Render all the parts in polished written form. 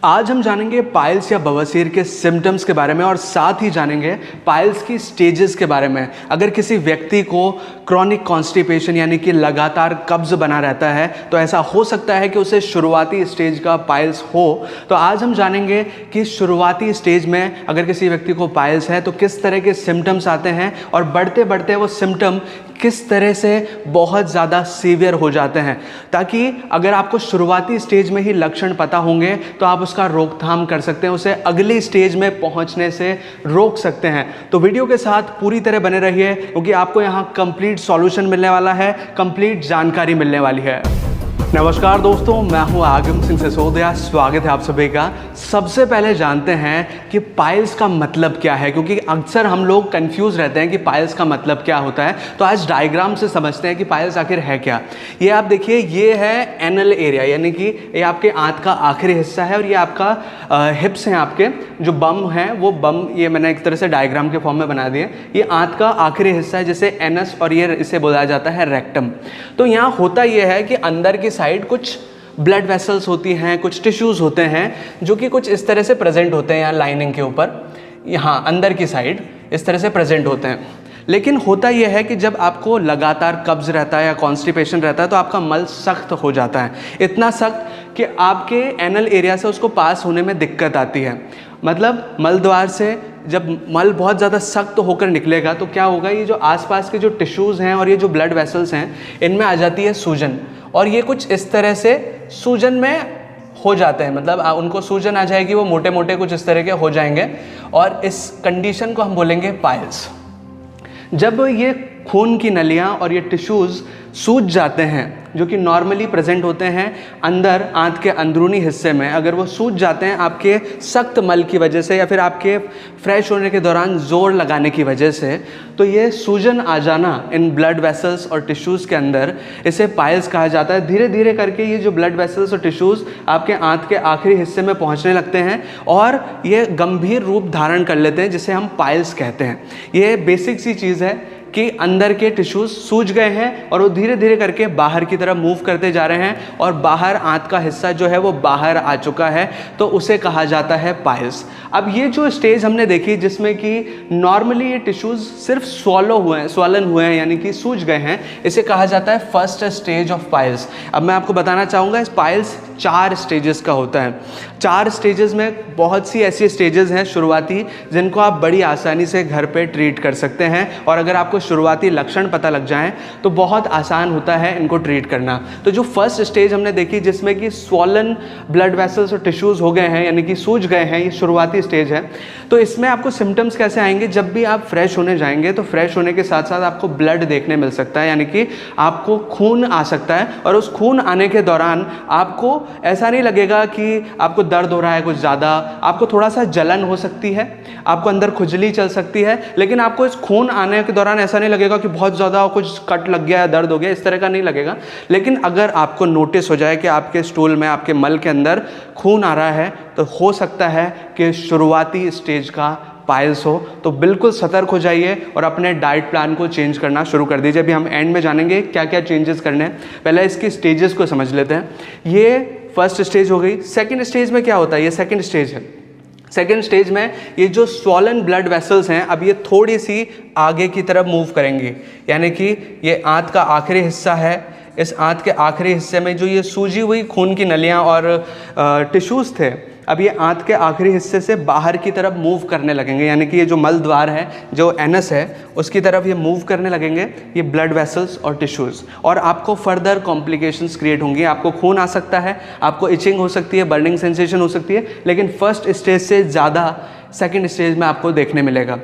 आज हम जानेंगे पाइल्स या बवासीर के सिम्टम्स के बारे में और साथ ही जानेंगे पाइल्स की स्टेजेस के बारे में। अगर किसी व्यक्ति को क्रॉनिक कॉन्स्टिपेशन यानी कि लगातार कब्ज बना रहता है तो ऐसा हो सकता है कि उसे शुरुआती स्टेज का पाइल्स हो। तो आज हम जानेंगे कि शुरुआती स्टेज में अगर किसी व्यक्ति को पाइल्स है तो किस तरह के सिम्टम्स आते हैं और बढ़ते बढ़ते वो सिम्टम किस तरह से बहुत ज़्यादा सीवियर हो जाते हैं, ताकि अगर आपको शुरुआती स्टेज में ही लक्षण पता होंगे तो आप उसका रोकथाम कर सकते हैं, उसे अगली स्टेज में पहुंचने से रोक सकते हैं। तो वीडियो के साथ पूरी तरह बने रहिए क्योंकि आपको यहाँ कंप्लीट सॉल्यूशन मिलने वाला है, कंप्लीट जानकारी मिलने वाली है। नमस्कार दोस्तों, मैं हूं आगम सिंह सिसोदिया, स्वागत है आप सभी का। सबसे पहले जानते हैं कि पाइल्स का मतलब क्या है, क्योंकि अक्सर हम लोग कंफ्यूज रहते हैं कि पाइल्स का मतलब क्या होता है। तो आज डायग्राम से समझते हैं कि पाइल्स आखिर है क्या। ये आप देखिए, ये है एनल एरिया, यानी कि ये आपके आंत का आखिरी हिस्सा है और ये आपका हिप्स हैं, आपके जो बम हैं वो बम, ये मैंने एक तरह से डायग्राम के फॉर्म में बना दिए। ये आंत का आखिरी हिस्सा है जिसे एनस, और ये इसे बोला जाता है रेक्टम। तो यहाँ होता ये है कि अंदर की साइड कुछ ब्लड वेसल्स होती हैं, कुछ टिश्यूज़ होते हैं जो कि कुछ इस तरह से प्रेजेंट होते हैं यहाँ लाइनिंग के ऊपर, यहाँ अंदर की साइड इस तरह से प्रेजेंट होते हैं। लेकिन होता यह है कि जब आपको लगातार कब्ज रहता है या कॉन्स्टिपेशन रहता है तो आपका मल सख्त हो जाता है, इतना सख्त कि आपके एनल एरिया से उसको पास होने में दिक्कत आती है। मतलब मल द्वार से जब मल बहुत ज़्यादा सख्त होकर निकलेगा तो क्या होगा, ये जो आसपास के जो टिश्यूज़ हैं और ये जो ब्लड वेसल्स हैं इनमें आ जाती है सूजन, और ये कुछ इस तरह से सूजन में हो जाते हैं। मतलब उनको सूजन आ जाएगी, वो मोटे मोटे कुछ इस तरह के हो जाएंगे और इस कंडीशन को हम बोलेंगे पाइल्स। जब ये खून की नलियाँ और ये टिश्यूज़ सूज जाते हैं जो कि नॉर्मली प्रेजेंट होते हैं अंदर आंत के अंदरूनी हिस्से में, अगर वो सूज जाते हैं आपके सख्त मल की वजह से या फिर आपके फ्रेश होने के दौरान जोर लगाने की वजह से, तो ये सूजन आ जाना इन ब्लड वेसल्स और टिश्यूज़ के अंदर, इसे पाइल्स कहा जाता है। धीरे धीरे करके ये जो ब्लड वेसल्स और टिश्यूज़ आपके आंत के आखिरी हिस्से में पहुंचने लगते हैं और ये गंभीर रूप धारण कर लेते हैं, जिसे हम पाइल्स कहते हैं। ये बेसिक सी चीज़ है कि अंदर के टिश्यूज सूज गए हैं और वो धीरे धीरे करके बाहर की तरफ मूव करते जा रहे हैं और बाहर आंत का हिस्सा जो है वो बाहर आ चुका है, तो उसे कहा जाता है पाइल्स। अब ये जो स्टेज हमने देखी जिसमें कि नॉर्मली ये टिश्यूज सिर्फ स्वॉलन हुए हैं यानी कि सूज गए हैं, इसे कहा जाता है फर्स्ट स्टेज ऑफ पाइल्स। अब मैं आपको बताना चाहूँगा, इस पाइल्स 4 स्टेजेस का होता है। 4 स्टेजेस में बहुत सी ऐसी स्टेजेस हैं शुरुआती जिनको आप बड़ी आसानी से घर पे ट्रीट कर सकते हैं, और अगर आपको शुरुआती लक्षण पता लग जाएं तो बहुत आसान होता है इनको ट्रीट करना। तो जो फर्स्ट स्टेज हमने देखी जिसमें कि स्वॉलन ब्लड वेसल्स और टिश्यूज़ हो गए हैं यानी कि सूज गए हैं, ये शुरुआती स्टेज है। तो इसमें आपको सिम्टम्स कैसे आएंगे, जब भी आप फ्रेश होने जाएंगे तो फ्रेश होने के साथ साथ आपको ब्लड देखने मिल सकता है, यानी कि आपको खून आ सकता है, और उस खून आने के दौरान आपको ऐसा नहीं लगेगा कि आपको दर्द हो रहा है कुछ ज़्यादा, आपको थोड़ा सा जलन हो सकती है, आपको अंदर खुजली चल सकती है, लेकिन आपको इस खून आने के दौरान ऐसा नहीं लगेगा कि बहुत ज़्यादा कुछ कट लग गया, दर्द हो गया, इस तरह का नहीं लगेगा। लेकिन अगर आपको नोटिस हो जाए कि आपके स्टूल में, आपके मल के अंदर खून आ रहा है तो हो सकता है कि शुरुआती स्टेज का पाइल्स हो। तो बिल्कुल सतर्क हो जाइए और अपने डाइट प्लान को चेंज करना शुरू कर दीजिए। अभी हम एंड में जानेंगे क्या क्या चेंजेस करने हैं, पहले इसकी स्टेजेस को समझ लेते हैं। ये फर्स्ट स्टेज हो गई। सेकेंड स्टेज में क्या होता है, ये सेकेंड स्टेज है। सेकेंड स्टेज में ये जो स्वॉलन ब्लड वेसल्स हैं अब ये थोड़ी सी आगे की तरफ मूव करेंगी, यानी कि ये आंत का आखिरी हिस्सा है, इस आंत के आखिरी हिस्से में जो ये सूजी हुई खून की नलियाँ और टिश्यूज़ थे अब ये आंत के आखिरी हिस्से से बाहर की तरफ मूव करने लगेंगे, यानी कि ये जो मल द्वार है, जो एनस है, उसकी तरफ ये मूव करने लगेंगे ये ब्लड वेसल्स और टिश्यूज़, और आपको फर्दर कॉम्प्लिकेशंस क्रिएट होंगी। आपको खून आ सकता है, आपको इचिंग हो सकती है, बर्निंग सेंसेशन हो सकती है, लेकिन फर्स्ट स्टेज से ज़्यादा सेकेंड स्टेज में आपको देखने मिलेगा।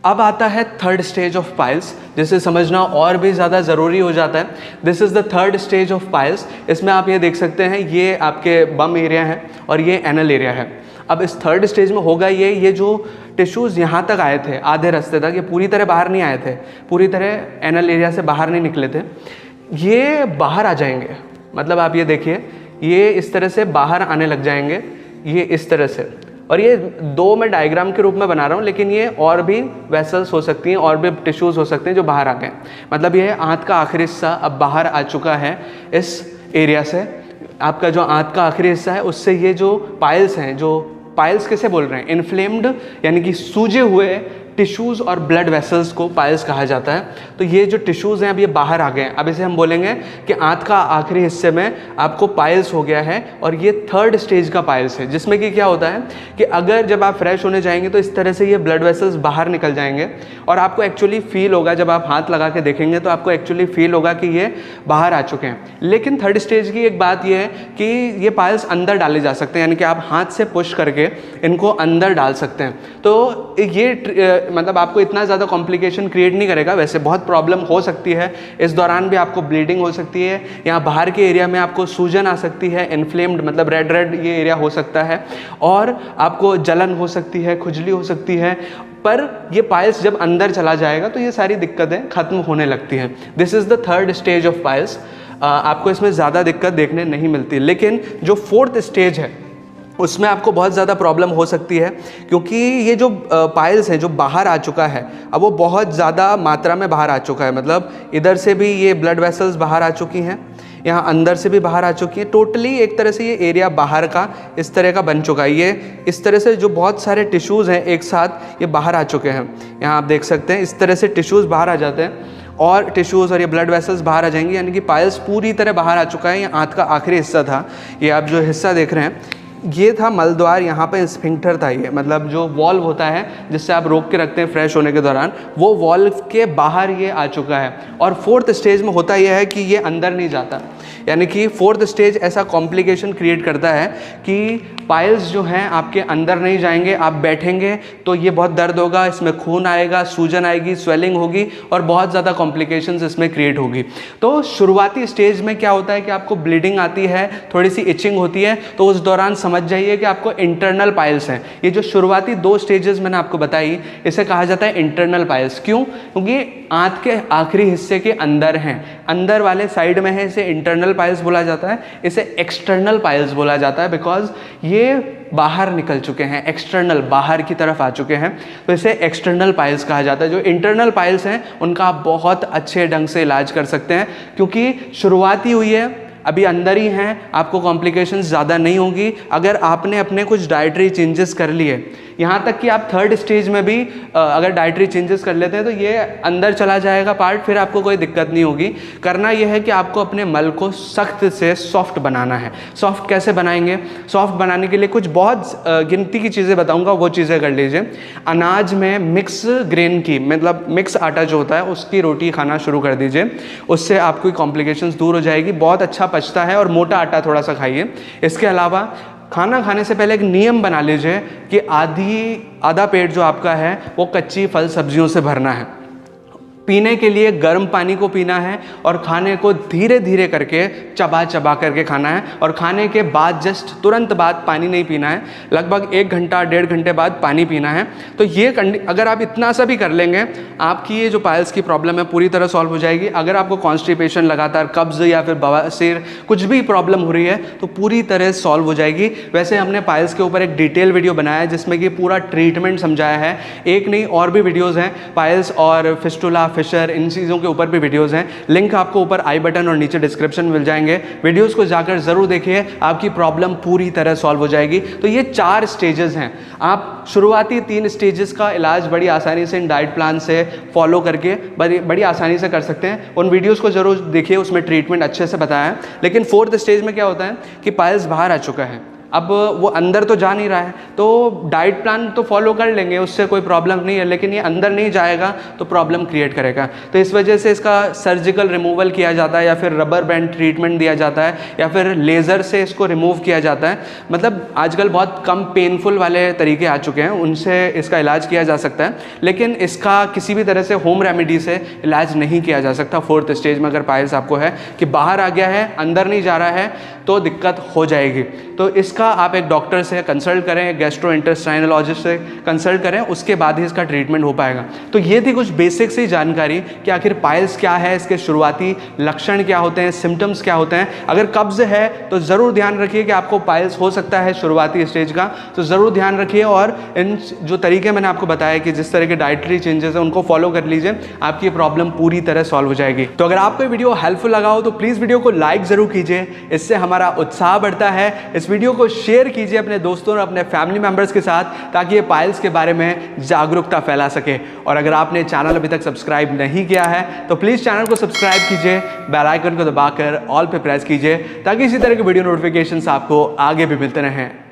अब आता है थर्ड स्टेज ऑफ पाइल्स, जिसे समझना और भी ज़्यादा ज़रूरी हो जाता है। This is the third stage of piles. इसमें आप ये देख सकते हैं, ये आपके बम एरिया है और ये एनल एरिया है। अब इस थर्ड स्टेज में होगा ये जो टिश्यूज़ यहाँ तक आए थे आधे रास्ते तक, ये पूरी तरह बाहर नहीं आए थे, पूरी तरह एनल एरिया से बाहर नहीं निकले थे, ये बाहर आ जाएंगे। मतलब आप ये देखिए, ये इस तरह से बाहर आने लग जाएंगे, ये इस तरह से। और ये 2 मैं डायग्राम के रूप में बना रहा हूँ, लेकिन ये और भी वेसल्स हो सकती हैं, और भी टिश्यूज़ हो सकते हैं जो बाहर आ गए। मतलब ये आंत का आखिरी हिस्सा अब बाहर आ चुका है इस एरिया से, आपका जो आंत का आखिरी हिस्सा है उससे ये जो पाइल्स हैं, जो पाइल्स किसे बोल रहे हैं, इन्फ्लेम्ड यानी कि सूजे हुए टिश्यूज़ और ब्लड वेसल्स को पाइल्स कहा जाता है। तो ये जो टिश्यूज़ हैं अब ये बाहर आ गए हैं। अब इसे हम बोलेंगे कि आंत का आखिरी हिस्से में आपको पाइल्स हो गया है और ये थर्ड स्टेज का पाइल्स है, जिसमें कि क्या होता है कि अगर जब आप फ्रेश होने जाएंगे तो इस तरह से ये ब्लड वेसल्स बाहर निकल जाएंगे और आपको एक्चुअली फील होगा, जब आप हाथ लगा के देखेंगे तो आपको एक्चुअली फील होगा कि ये बाहर आ चुके हैं। लेकिन थर्ड स्टेज की एक बात ये है कि ये पाइल्स अंदर डाले जा सकते हैं, यानी कि आप हाथ से पुश करके इनको अंदर डाल सकते हैं। तो ये मतलब आपको इतना ज़्यादा कॉम्प्लिकेशन क्रिएट नहीं करेगा। वैसे बहुत प्रॉब्लम हो सकती है, इस दौरान भी आपको ब्लीडिंग हो सकती है, यहाँ बाहर के एरिया में आपको सूजन आ सकती है, इन्फ्लेम्ड मतलब रेड रेड ये एरिया हो सकता है और आपको जलन हो सकती है, खुजली हो सकती है। पर ये पाइल्स जब अंदर चला जाएगा तो ये सारी दिक्कतें खत्म होने लगती हैं। This is the third stage of piles. आपको इसमें ज़्यादा दिक्कत देखने नहीं मिलती। लेकिन जो फोर्थ स्टेज है उसमें आपको बहुत ज़्यादा प्रॉब्लम हो सकती है, क्योंकि ये जो पाइल्स हैं जो बाहर आ चुका है, अब वो बहुत ज़्यादा मात्रा में बाहर आ चुका है। मतलब इधर से भी ये ब्लड वेसल्स बाहर आ चुकी हैं, यहाँ अंदर से भी बाहर आ चुकी है। टोटली एक तरह से ये एरिया बाहर का इस तरह का बन चुका है। ये इस तरह से जो बहुत सारे टिश्यूज़ हैं एक साथ ये बाहर आ चुके हैं। यहाँ आप देख सकते हैं इस तरह से टिश्यूज़ बाहर आ जाते हैं और टिश्यूज़ और ये ब्लड वेसल्स बाहर आ जाएंगे, यानी कि पाइल्स पूरी तरह बाहर आ चुका है। ये आंत का आखिरी हिस्सा था। ये आप जो हिस्सा देख रहे हैं ये था मलद्वार, यहाँ पे स्फिंक्टर था, ये मतलब जो वॉल्व होता है जिससे आप रोक के रखते हैं फ्रेश होने के दौरान, वो वॉल्व के बाहर ये आ चुका है। और फोर्थ स्टेज में होता यह है कि ये अंदर नहीं जाता, यानी कि फोर्थ स्टेज ऐसा कॉम्प्लिकेशन क्रिएट करता है कि पाइल्स जो हैं आपके अंदर नहीं जाएंगे। आप बैठेंगे तो ये बहुत दर्द होगा, इसमें खून आएगा, सूजन आएगी, स्वेलिंग होगी और बहुत ज़्यादा कॉम्प्लिकेशंस इसमें क्रिएट होगी। तो शुरुआती स्टेज में क्या होता है कि आपको ब्लीडिंग आती है, थोड़ी सी इचिंग होती है, तो उस दौरान समझ जाइए कि आपको इंटरनल पाइल्स हैं। ये जो शुरुआती 2 स्टेजेस मैंने आपको बताई, इसे कहा जाता है इंटरनल पाइल्स। क्यों? क्योंकि आंत के आखिरी हिस्से के अंदर हैं, अंदर वाले साइड में है, इसे इंटरनल पाइल्स बोला जाता है। इसे एक्सटर्नल पाइल्स बोला जाता है बिकॉज ये बाहर निकल चुके हैं, एक्सटर्नल बाहर की तरफ आ चुके हैं, तो इसे एक्सटर्नल पाइल्स कहा जाता है। जो इंटरनल पाइल्स हैं उनका आप बहुत अच्छे ढंग से इलाज कर सकते हैं, क्योंकि शुरुआत ही हुई है, अभी अंदर ही हैं, आपको कॉम्प्लिकेशंस ज़्यादा नहीं होंगी। अगर आपने अपने कुछ डाइटरी चेंजेस कर लिए, यहाँ तक कि आप थर्ड स्टेज में भी अगर डाइटरी चेंजेस कर लेते हैं तो ये अंदर चला जाएगा पार्ट, फिर आपको कोई दिक्कत नहीं होगी। करना यह है कि आपको अपने मल को सख्त से सॉफ्ट बनाना है। सॉफ्ट कैसे बनाएंगे? सॉफ्ट बनाने के लिए कुछ बहुत गिनती की चीज़ें बताऊंगा, वो चीज़ें कर लीजिए। अनाज में मिक्स ग्रेन की, मतलब मिक्स आटा जो होता है उसकी रोटी खाना शुरू कर दीजिए, उससे आपकी कॉम्प्लिकेशंस दूर हो जाएगी। बहुत अच्छा पचता है और मोटा आटा थोड़ा सा खाइए। इसके अलावा खाना खाने से पहले एक नियम बना लीजिए कि आधा पेट जो आपका है वो कच्ची फल सब्जियों से भरना है। पीने के लिए गर्म पानी को पीना है और खाने को धीरे धीरे करके चबा करके खाना है। और खाने के बाद जस्ट तुरंत बाद पानी नहीं पीना है, लगभग 1 घंटा 1.5 घंटे बाद पानी पीना है। तो ये अगर आप इतना सा भी कर लेंगे, आपकी ये जो पाइल्स की प्रॉब्लम है पूरी तरह सॉल्व हो जाएगी। अगर आपको कॉन्स्टिपेशन, लगातार कब्ज या फिर बवासीर कुछ भी प्रॉब्लम हो रही है तो पूरी तरह सॉल्व हो जाएगी। वैसे हमने पाइल्स के ऊपर एक डिटेल वीडियो बनाया है जिसमें कि पूरा ट्रीटमेंट समझाया है। एक नहीं और भी वीडियोज़ हैं, पाइल्स और फिस्टुला, फिशर, इन चीज़ों के ऊपर भी वीडियोज़ हैं। लिंक आपको ऊपर आई बटन और नीचे डिस्क्रिप्शन में मिल जाएंगे। वीडियोज़ को जाकर ज़रूर देखिए, आपकी प्रॉब्लम पूरी तरह सॉल्व हो जाएगी। तो ये 4 स्टेजेस हैं। आप शुरुआती 3 स्टेजेस का इलाज बड़ी आसानी से इन डाइट प्लान से फॉलो करके बड़ी आसानी से कर सकते हैं। उन वीडियोज़ को ज़रूर देखिए, उसमें ट्रीटमेंट अच्छे से बताया है। लेकिन 4th स्टेज में क्या होता है कि पाइल्स बाहर आ चुका है, अब वो अंदर तो जा नहीं रहा है, तो डाइट प्लान तो फॉलो कर लेंगे, उससे कोई प्रॉब्लम नहीं है, लेकिन ये अंदर नहीं जाएगा तो प्रॉब्लम क्रिएट करेगा। तो इस वजह से इसका सर्जिकल रिमूवल किया जाता है, या फिर रबर बैंड ट्रीटमेंट दिया जाता है, या फिर लेज़र से इसको रिमूव किया जाता है। मतलब आजकल बहुत कम पेनफुल वाले तरीके आ चुके हैं, उनसे इसका इलाज किया जा सकता है। लेकिन इसका किसी भी तरह से होम रेमेडी से इलाज नहीं किया जा सकता। 4th स्टेज में अगर पाइल्स आपको है कि बाहर आ गया है, अंदर नहीं जा रहा है, तो दिक्कत हो जाएगी। तो इसका इसका आप एक डॉक्टर से कंसल्ट करें, गैस्ट्रोइंटेस्टाइनोलॉजिस्ट से कंसल्ट करें, उसके बाद ही इसका ट्रीटमेंट हो पाएगा। तो ये थी कुछ बेसिक सी जानकारी कि आखिर पाइल्स क्या है, इसके शुरुआती लक्षण क्या होते हैं, सिम्टम्स क्या होते हैं। अगर कब्ज है तो ज़रूर ध्यान रखिए कि आपको पाइल्स हो सकता है शुरुआती स्टेज का, तो ज़रूर ध्यान रखिए। और इन जो तरीके मैंने आपको बताया कि जिस तरह के डाइटरी चेंजेस हैं उनको फॉलो कर लीजिए, आपकी प्रॉब्लम पूरी तरह सॉल्व हो जाएगी। तो अगर आपको वीडियो हेल्पफुल लगा हो तो प्लीज़ वीडियो को लाइक ज़रूर कीजिए, इससे हमारा उत्साह बढ़ता है। इस वीडियो को शेयर कीजिए अपने दोस्तों और अपने फैमिली मेंबर्स के साथ, ताकि ये पाइल्स के बारे में जागरूकता फैला सके। और अगर आपने चैनल अभी तक सब्सक्राइब नहीं किया है तो प्लीज़ चैनल को सब्सक्राइब कीजिए, बेल आइकन को दबाकर ऑल पे प्रेस कीजिए, ताकि इसी तरह के वीडियो नोटिफिकेशंस आपको आगे भी मिलते रहें।